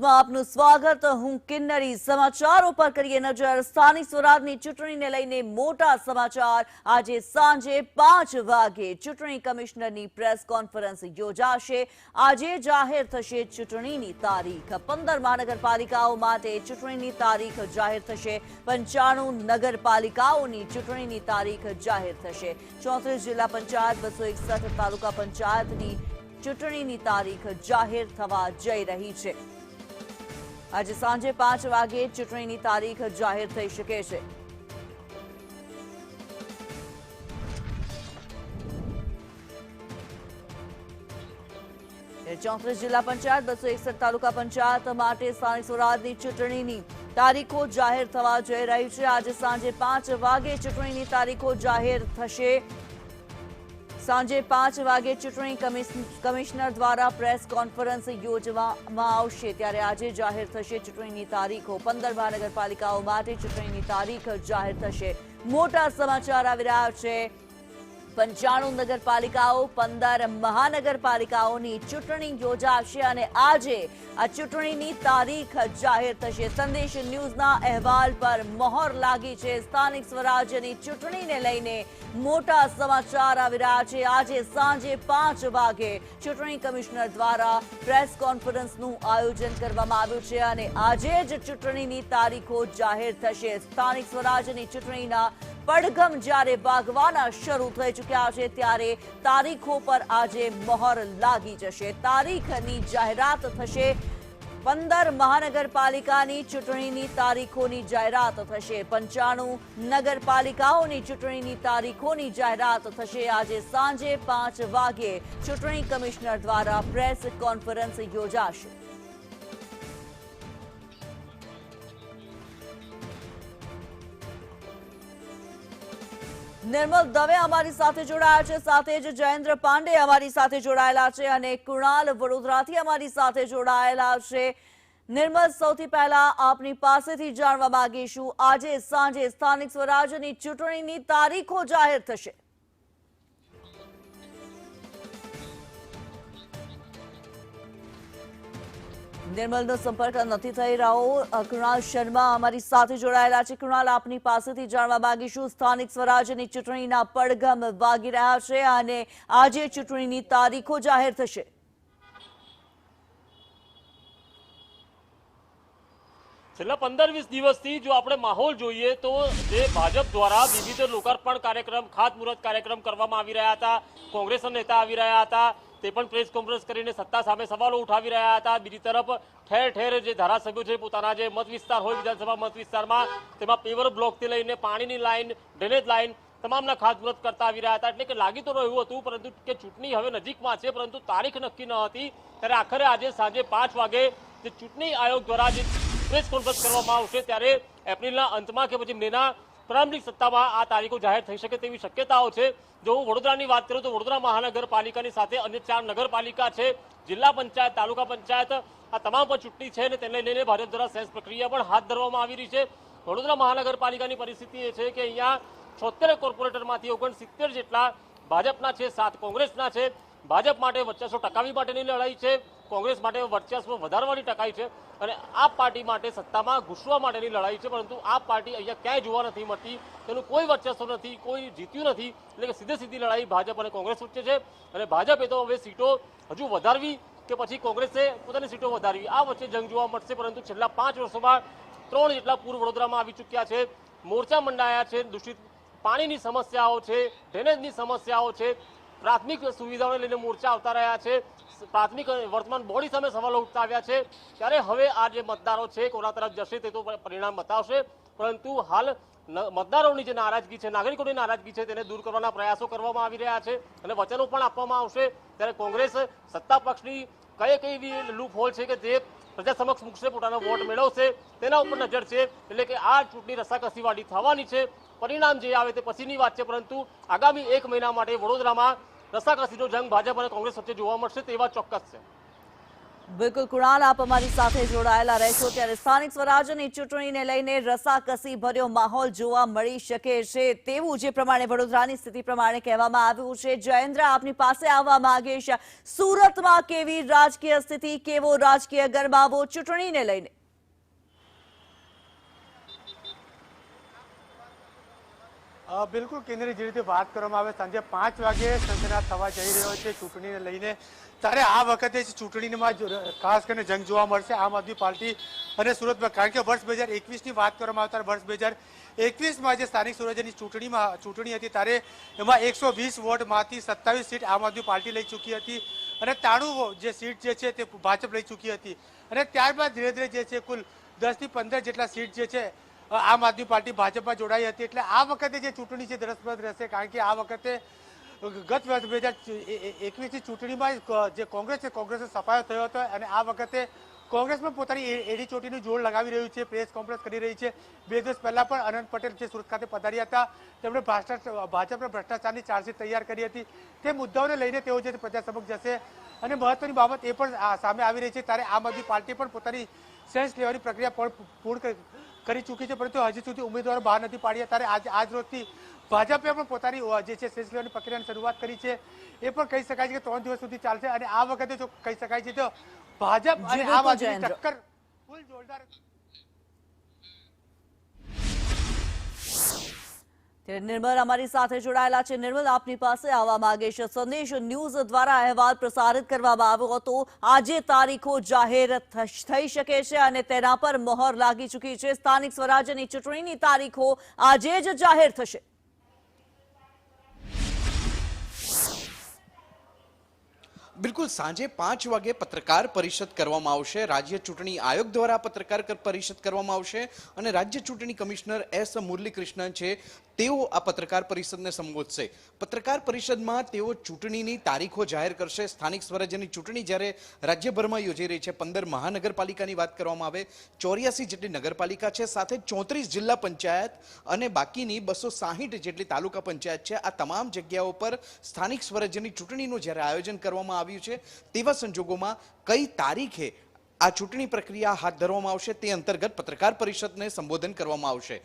ન્યૂઝમાં આપનું સ્વાગત। હું કિન્નરી। સમાચારો પર કરીએ નજર। સ્થાનિક સ્વરાજની ચૂંટણીને લઈને મોટા સમાચાર। આજે સાંજે 5 વાગે ચૂંટણી કમિશનરની પ્રેસ કોન્ફરન્સ યોજાશે। આજે જાહેર થશે ચૂંટણીની તારીખ। 15 મહાનગરપાલિકાઓ માટે ચૂંટણીની તારીખ જાહેર થશે। 95 નગરપાલિકાઓની ચૂંટણીની તારીખ જાહેર થશે। 34 જિલ્લા પંચાયત, 261 તાલુકા પંચાયતની ચૂંટણીની તારીખ જાહેર થવા જઈ રહી છે। આજે સાંજે 5 વાગે ચૂંટણીની તારીખ જાહેર થઈ શકે છે। 34 જિલ્લા પંચાયત, 261 તાલુકા પંચાયત માટે સ્થાનિક સ્વરાજની ચૂંટણીની તારીખો જાહેર થવા જઈ રહી છે। આજે સાંજે 5 વાગે ચૂંટણીની તારીખો જાહેર થશે। સાંજે 5 વાગે ચૂંટણી કમિશનર દ્વારા પ્રેસ કોન્ફરન્સ યોજવામાં આવશે। ત્યારે આજે જાહેર થશે ચૂંટણીની તારીખો। 15 મહાનગરપાલિકાઓ માટે ચૂંટણીની તારીખ જાહેર થશે। મોટા સમાચાર આવી રહ્યા છે। 95 નગરપાલિકાઓ, 15 મહાનગરપાલિકાઓની ચૂંટણી યોજાશે અને આજે આ ચૂંટણીની તારીખ જાહેર થશે। સંદેશ ન્યૂઝના અહેવાલ પર મહોર લાગી છે। સ્થાનિક સ્વરાજ્યની ચૂંટણીને લઈને મોટા સમાચાર આવી રહ્યા છે। આજે સાંજે 5 વાગે ચૂંટણી કમિશનર દ્વારા પ્રેસ કોન્ફરન્સનું આયોજન કરવામાં આવ્યું છે અને આજે જ ચૂંટણીની તારીખો જાહેર થશે। સ્થાનિક સ્વરાજ્યની ચૂંટણીના પડઘમ જ્યારે વાગવાના શરૂ થઈ ચૂક્યા છે ત્યારે તારીખો પર આજે મહોર લાગી જશે। તારીખની જાહેરાત થશે। 15 મહાનગરપાલિકાની ચૂંટણીની તારીખોની જાહેરાત થશે। 95 નગરપાલિકાઓની ચૂંટણીની તારીખોની જાહેરાત થશે। આજે સાંજે 5 વાગે ચૂંટણી કમિશનર દ્વારા પ્રેસ કોન્ફરન્સ યોજાશે। निर्मल दवे हमारी साथे जोड़ाया है, साथे ज जयेन्द्र पांडे हमारी साथे जोड़ाયેલા છે અને કુણાલ વડોદરાથી हमारी साथे जोड़ाયેલા છે। निर्मल, સૌથી પહેલા આપની પાસેથી જાણવા માંગીશું, આજે સાંજે સ્થાનિક સ્વરાજ્યની ચૂંટણીની તારીખો જાહેર થશે। निर्मलનો સંપર્ક નથી થઈ રહ્યો। કુણાલ શર્મા અમારી સાથે જોડાયેલા છે। કુણાલ, આપની પાસેથી જાણવા માંગીશું, સ્થાનિક સ્વરાજ્યની ચૂંટણીના પડઘમ વાગી રહ્યા છે અને આજે ચૂંટણીની તારીખો જાહેર થશે। છેલ્લા 15-20 દિવસથી જો આપણે માહોલ જોઈએ તો જે ભાજપ દ્વારા વિવિધ લોકાર્પણ કાર્યક્રમ, ખાતમુહૂર્ત કાર્યક્રમ કરવામાં આવી રહ્યા હતા। કોંગ્રેસના નેતા આવી રહ્યા હતા, તે પણ પ્રેસ કોન્ફરન્સ કરીને સત્તા સામે સવાલો ઉઠાવી રહ્યા હતા। બીજી તરફ ઠેર ઠેર જે ધારાસભ્યો છે પોતાના જે મત વિસ્તાર હોય વિધાનસભા મત વિસ્તારમાં તેમાં પેવર બ્લોકથી લઈને પાણીની લાઈન, ડ્રેનેજ લાઈન તમામના ખાતમુહૂર્ત કરતા આવી રહ્યા હતા। એટલે કે લાગી તો એવું હતું પરંતુ કે ચૂંટણી હવે નજીકમાં છે પરંતુ તારીખ નક્કી ન હતી। ત્યારે આખરે આજે સાંજે 5 વાગે જે ચૂંટણી આયોગ દ્વારા જે પ્રેસ કોન્ફરન્સ કરવામાં આવશે ત્યારે એપ્રિલના અંતમાં કે પછી મેના પ્રારંભિક સત્તામાં આ તારીખો જાહેર થઈ શકે તેવી શક્યતાઓ છે। જો હું વડોદરાની વાત કરું તો વડોદરા મહાનગરપાલિકાની સાથે અન્ય 4 નગરપાલિકા છે, જિલ્લા પંચાયત, તાલુકા પંચાયત, આ તમામ પર ચૂંટણી છે અને તેને લઈને ભાજપ દ્વારા સેન્સ પ્રક્રિયા પણ હાથ ધરવામાં આવી રહી છે। વડોદરા મહાનગરપાલિકાની પરિસ્થિતિ એ છે કે અહીંયા 76 કોર્પોરેટરમાંથી 69 જેટલા ભાજપના છે, 7 કોંગ્રેસના છે। ભાજપ માટે વર્ચસ્વ ટકાવી માટેની લડાઈ છે, કોંગ્રેસ માટે વર્ચસ્વ વધારવાની ટકાઈ છે અને આ પાર્ટી માટે સત્તામાં ઘૂસવા માટેની લડાઈ છે। પરંતુ આ પાર્ટી અહીંયા ક્યાંય જોવા નથી મળતી, તેનું કોઈ વર્ચસ્વ નથી, કોઈ જીત્યું નથી। એટલે કે સીધી લડાઈ ભાજપ અને કોંગ્રેસ વચ્ચે છે અને ભાજપે તો હવે સીટો હજુ વધારવી કે પછી કોંગ્રેસે પોતાની સીટો વધારવી, આ વચ્ચે જંગ જોવા મળશે। પરંતુ છેલ્લા 5 વર્ષોમાં 3 જેટલા પૂર વડોદરામાં આવી ચૂક્યા છે, મોરચા મંડાયા છે, દૂષિત પાણીની સમસ્યાઓ છે, ડ્રેનેજની સમસ્યાઓ છે, પ્રાથમિક સુવિધાઓને લઈને મોરચા આવતા રહ્યા છે, પ્રાથમિક વર્તમાન બોડી સામે સવાલો ઉઠતા આવ્યા છે। ત્યારે હવે આ જે મતદારો છે કોના તરફ જશે તે તો પરિણામ બતાવશે। પરંતુ હાલ મતદારોની જે નારાજગી છે, નાગરિકોની નારાજગી છે તેને દૂર કરવાના પ્રયાસો કરવામાં આવી રહ્યા છે અને વચનો પણ આપવામાં આવશે। ત્યારે કોંગ્રેસ સત્તા પક્ષની કઈ એવી લૂપ હોલ છે કે જે પ્રજા સમક્ષ મૂકશે, પોતાનો વોટ મેળવશે તેના ઉપર નજર છે। એટલે કે આ ચૂંટણી રસાકસીવાળી થવાની છે, પરિણામ જે આવે તે પછીની વાત છે। પરંતુ આગામી 1 મહિના માટે વડોદરામાં રસાકસીનો જંગ ભાજપ અને કોંગ્રેસ વચ્ચે જોવા મળશે તેવા ચોક્કસ છે। બિલકુલ કુણાલ, આપ અમારી સાથે જોડાયેલા રહેશો ત્યારે સ્થાનિક સ્વરાજ્યની ચૂંટણીને લઈને રસાકસી ભર્યો માહોલ જોવા મળી શકે છે તેવું જે પ્રમાણે વડોદરાની સ્થિતિ પ્રમાણે કહેવામાં આવ્યું છે. જયેન્દ્ર, આપની પાસે આવવા માંગીશ, સુરતમાં કેવી રાજકીય સ્થિતિ, કેવો રાજકીય ગરમાવો ચૂંટણીને લઈને? બિલકુલ કેન્દ્રની જે રીતે વાત કરવામાં આવે, સાંજે 5 વાગે સનસનાટ થવા જઈ રહ્યો છે ચૂંટણીને લઈને. ત્યારે આ વખતે ચૂંટણીમાં ખાસ કરીને જંગ જોવા મળશે આમ આદમી પાર્ટી અને સુરતમાં. કારણ કે વર્ષ 2021ની વાત કરવામાં આવે ત્યારે વર્ષ 2021માં જે સ્થાનિક સ્વરાજ્યની ચૂંટણી હતી ત્યારે એમાં 120 વોટમાંથી 27 સીટ આમ આદમી પાર્ટી લઈ ચૂકી હતી અને 93 જે સીટ જે છે તે ભાજપ લઈ ચૂકી હતી. અને ત્યારબાદ ધીરે ધીરે જે છે કુલ 10 થી 15 જેટલા સીટ જે છે આમ આદમી પાર્ટી ભાજપમાં જોડાઈ હતી. એટલે આ વખતે જે ચૂંટણી છે રસપ્રદ રહેશે. કારણ કે આ વખતે ગત વર્ષ 2021ની ચૂંટણીમાં જે કોંગ્રેસે સફાયો થયો હતો અને આ વખતે કોંગ્રેસમાં પોતાની એડી ચોટીનું જોર લગાવી રહ્યું છે, પ્રેસ કોન્ફરન્સ કરી રહી છે. 2 દિવસ પહેલા પણ અનંત પટેલ જે સુરત ખાતે પધાર્યા હતા, તેમણે ભાજપના ભ્રષ્ટાચારની ચાર્જશીટ તૈયાર કરી હતી. તે મુદ્દાઓને લઈને તેઓ જે પ્રજા સમક્ષ જશે. અને મહત્વની બાબત એ પણ સામે આવી રહી છે ત્યારે આમ આદમી પાર્ટી પણ પોતાની સેન્સ લેવાની પ્રક્રિયા પણ પૂર્ણ કરી ચૂકી છે, પરંતુ હજી સુધી ઉમેદવારો બહાર નથી પાડ્યા. ત્યારે આજ રોજથી ભાજપે પણ પોતાની જે છે સેન્સ લેવાની પ્રક્રિયાની શરૂઆત કરી છે. એ પણ કહી શકાય છે કે 3 દિવસ સુધી ચાલશે અને આ વખતે જો કહી શકાય છે તો ભાજપ અને આમ આદમીની ટક્કર ફૂલ જોરદાર. નિર્મલ અમારી સાથે જોડાયેલા છે. નિર્મલ, આપની પાસે આવવા માંગે છે. સંદેશ ન્યૂઝ દ્વારા અહેવાલ પ્રસારિત કરવામાં આવ્યો હતો. આજે તારીખો જાહેર થઈ શકે છે અને તેના પર મહોર લાગી ચૂકી છે. સ્થાનિક સ્વરાજ્યની ચૂંટણીની તારીખો આજે જ જાહેર થશે. બિલકુલ સાંજે 5 વાગે પત્રકાર પરિષદ કરવામાં આવશે. રાજ્ય ચૂંટણી આયોગ દ્વારા પત્રકાર પરિષદ કરવામાં આવશે અને રાજ્ય ચૂંટણી કમિશનર એસ મુરલીકૃષ્ણન છે તેઓ આ પત્રકાર પરિષદને સંબોધશે. પત્રકાર પરિષદમાં તેઓ ચૂંટણીની તારીખો જાહેર કરશે. સ્થાનિક સ્વરાજ્યની ચૂંટણી જ્યારે રાજ્યભરમાં યોજાઈ રહી છે, 15 મહાનગરપાલિકાની વાત કરવામાં આવે, 84 જેટલી નગરપાલિકા છે, સાથે 34 જિલ્લા પંચાયત અને બાકીની 260 જેટલી તાલુકા પંચાયત છે. આ તમામ જગ્યાઓ પર સ્થાનિક સ્વરાજ્યની ચૂંટણીનું જ્યારે આયોજન કરવામાં આવ્યું છે તેવા સંજોગોમાં કઈ તારીખે આ ચૂંટણી પ્રક્રિયા હાથ ધરવામાં આવશે તે અંતર્ગત પત્રકાર પરિષદને સંબોધન કરવામાં આવશે.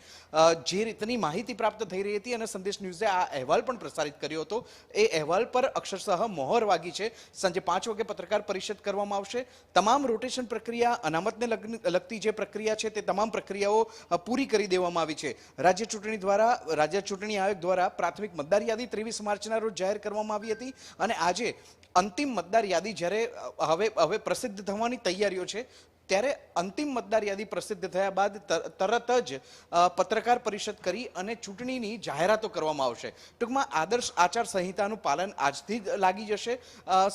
જે રીતની માહિતી પ્રાપ્ત થઈ રહી હતી અને સંદેશ ન્યૂઝે આ અહેવાલ પણ પ્રસારિત કર્યો હતો, એ અહેવાલ પર અક્ષરશઃ મોહર વાગી છે. સાંજે 5 વાગે પત્રકાર પરિષદ કરવામાં આવશે. તમામ રોટેશન પ્રક્રિયા, અનામતને લગતી જે પ્રક્રિયા છે તે તમામ પ્રક્રિયાઓ પૂરી કરી દેવામાં આવી છે. રાજ્ય ચૂંટણી આયોગ દ્વારા પ્રાથમિક મતદાર યાદી 23 માર્ચના રોજ જાહેર કરવામાં આવી હતી અને આજે અંતિમ મતદાર યાદી જ્યારે હવે પ્રસિદ્ધ થવાની તૈયારીઓ છે ત્યારે અંતિમ મતદાર યાદી પ્રસિદ્ધ થયા બાદ તરત જ પત્રકાર પરિષદ કરી અને ચૂંટણીની જાહેરાતો કરવામાં આવશે. ટૂંકમાં આદર્શ આચાર સંહિતાનું પાલન આજથી જ લાગી જશે.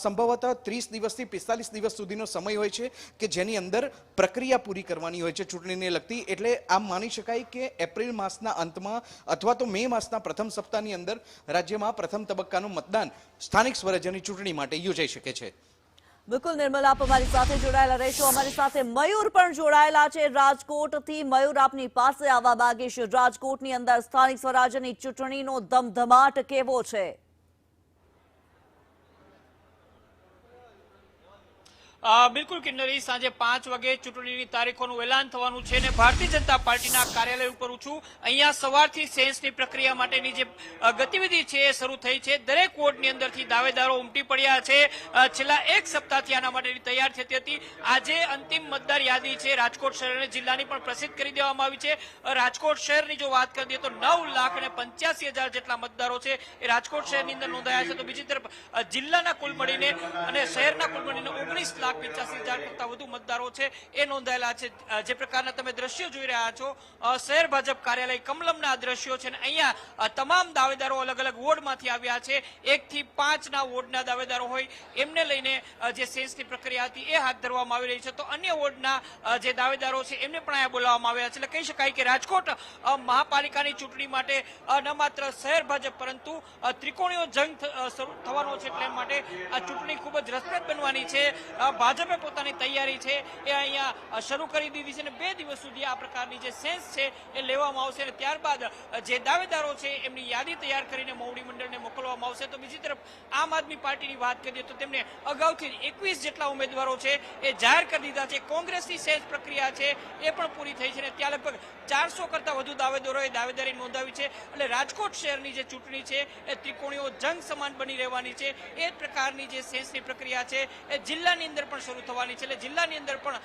સંભવતઃ 30 દિવસથી 45 દિવસ સુધીનો સમય હોય છે કે જેની અંદર પ્રક્રિયા પૂરી કરવાની હોય છે ચૂંટણીને લગતી. એટલે આમ માની શકાય કે એપ્રિલ માસના અંતમાં અથવા તો મે માસના પ્રથમ સપ્તાહની અંદર રાજ્યમાં પ્રથમ તબક્કાનું મતદાન સ્થાનિક સ્વરાજ્યની ચૂંટણી માટે યોજાઈ શકે છે. બિલકુલ નિર્મલ, આપ અમારી સાથે જોડાયેલા રહેશો. અમારી સાથે મયુર પણ જોડાયેલા છે રાજકોટથી. મયુર, આપની પાસે આવવા માંગીશ. રાજકોટની અંદર સ્થાનિક સ્વરાજ્યની ચૂંટણીનો ધમધમાટ કેવો છે? બિલકુલ કિન્નરી, સાંજે 5 વાગે ચૂંટણીની તારીખોનું એલાન થવાનું છે અને ભારતીય જનતા પાર્ટીના કાર્યાલય ઉપર છું. અહીંયા સવારથી સેન્સની પ્રક્રિયા માટેની જે ગતિવિધિ છે એ શરૂ થઈ છે. દરેક વોર્ડની અંદરથી દાવેદારો ઉમટી પડ્યા છે. છેલ્લા 1 સપ્તાહથી આના માટેની તૈયાર થતી હતી. આજે અંતિમ મતદાર યાદી છે રાજકોટ શહેર અને જિલ્લાની પણ પ્રસિદ્ધ કરી દેવામાં આવી છે. રાજકોટ શહેરની જો વાત કરીએ તો 9,85,000 જેટલા મતદારો છે એ રાજકોટ શહેરની અંદર નોંધાયા છે. તો બીજી તરફ જિલ્લાના કુલ મળીને અને શહેરના કુલ મળીને 19,85,000 કરતા વધુ મતદારો છે એ નોંધાયેલા છે. જે પ્રકારના તમે દ્રશ્યો જોઈ રહ્યા છો, શહેર ભાજપ કાર્યાલય કમલમના દ્રશ્યો છે. અહીંયા તમામ દાવેદારો અલગ અલગ વોર્ડમાંથી આવ્યા છે. 1 થી 5ના વોર્ડના દાવેદારો હોય એમને લઈને જે સેન્સની પ્રક્રિયા હતી એ હાથ ધરવામાં આવી રહી છે. તો અન્ય વોર્ડના જે દાવેદારો છે એમને પણ અહીંયા બોલાવવામાં આવ્યા છે. એટલે કહી શકાય કે રાજકોટ મહાપાલિકાની ચૂંટણી માટે ન માત્ર શહેર ભાજપ પરંતુ ત્રિકોણીય જંગ થવાનો છે. એટલે માટે આ ચૂંટણી ખૂબ જ રસપ્રદ બનવાની છે. ભાજપે પોતાની તૈયારી છે એ અહીંયા શરૂ કરી દીધી છે અને 2 દિવસ સુધી આ પ્રકારની જે સેન્સ છે એ લેવામાં આવશે અને ત્યારબાદ જે દાવેદારો છે એમની યાદી તૈયાર કરીને મોવડી મંડળને મોકલવામાં આવશે. તો બીજી તરફ આમ આદમી પાર્ટીની વાત કરીએ તો તેમને અગાઉથી 21 જેટલા ઉમેદવારો છે એ જાહેર કરી દીધા છે. કોંગ્રેસની સેન્સ પ્રક્રિયા છે એ પણ પૂરી થઈ છે અને ત્યાં લગભગ 400 કરતા વધુ દાવેદારોએ દાવેદારી નોંધાવી છે. એટલે રાજકોટ શહેરની જે ચૂંટણી છે એ ત્રિકોણીઓ જંગ સમાન બની રહેવાની છે. એ જ પ્રકારની જે સેન્સની પ્રક્રિયા છે એ જિલ્લાની અંદર પણ શરૂ થવાની છે. એટલે જિલ્લાની અંદર પણ